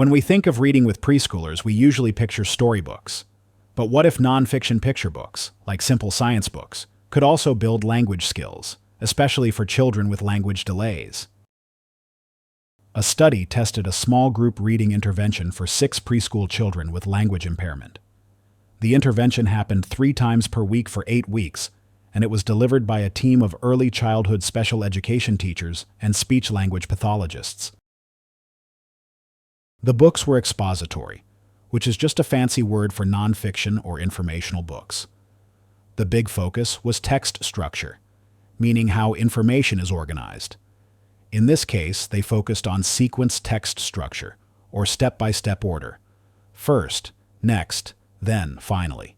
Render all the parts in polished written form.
When we think of reading with preschoolers, we usually picture storybooks. But what if nonfiction picture books, like simple science books, could also build language skills, especially for children with language delays? A study tested a small group reading intervention for 6 preschool children with language impairment. The intervention happened 3 times per week for 8 weeks, and it was delivered by a team of early childhood special education teachers and speech-language pathologists. The books were expository, which is just a fancy word for nonfiction or informational books. The big focus was text structure, meaning how information is organized. In this case, they focused on sequence text structure, or step-by-step order. First, next, then, finally.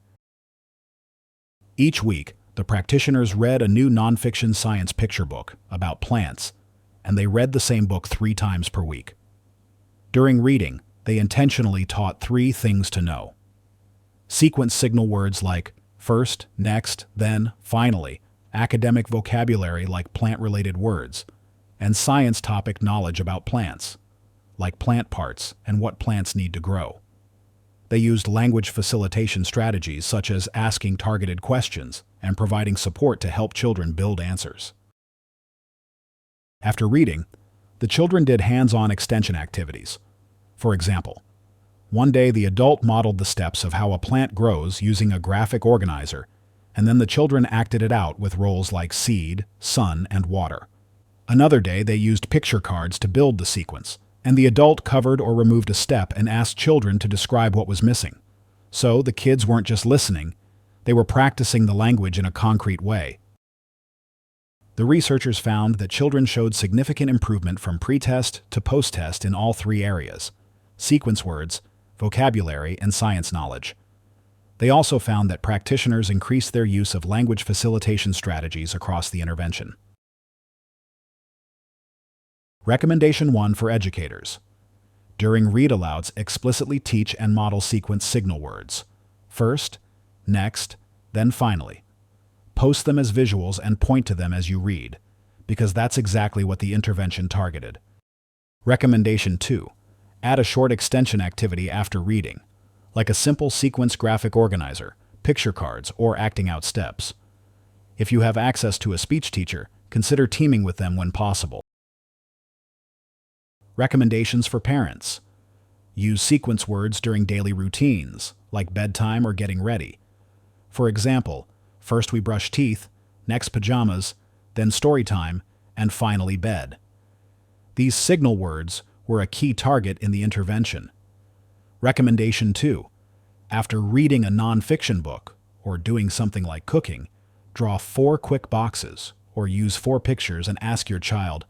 Each week, the practitioners read a new nonfiction science picture book about plants, and they read the same book 3 times per week. During reading, they intentionally taught 3 things to know. Sequence signal words like first, next, then, finally, academic vocabulary like plant-related words, and science topic knowledge about plants, like plant parts and what plants need to grow. They used language facilitation strategies such as asking targeted questions and providing support to help children build answers. After reading, the children did hands-on extension activities. For example, one day the adult modeled the steps of how a plant grows using a graphic organizer, and then the children acted it out with roles like seed, sun, and water. Another day they used picture cards to build the sequence, and the adult covered or removed a step and asked children to describe what was missing. So the kids weren't just listening, they were practicing the language in a concrete way. The researchers found that children showed significant improvement from pre-test to post-test in all 3 areas: sequence words, vocabulary, and science knowledge. They also found that practitioners increased their use of language facilitation strategies across the intervention. Recommendation 1 for educators. During read-alouds, explicitly teach and model sequence signal words. First, next, then finally. Post them as visuals and point to them as you read, because that's exactly what the intervention targeted. Recommendation 2. Add a short extension activity after reading, like a simple sequence graphic organizer, picture cards, or acting out steps. If you have access to a speech teacher, consider teaming with them when possible. Recommendations for parents. Use sequence words during daily routines, like bedtime or getting ready. For example, first we brush teeth, next pajamas, then story time, and finally bed. These signal words were a key target in the intervention. Recommendation 2. After reading a nonfiction book, or doing something like cooking, draw 4 quick boxes, or use 4 pictures and ask your child,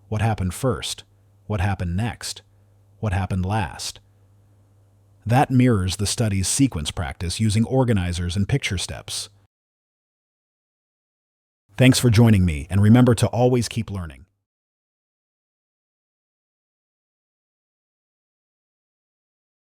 what happened first? What happened next? What happened last? That mirrors the study's sequence practice using organizers and picture steps. Thanks for joining me, and remember to always keep learning.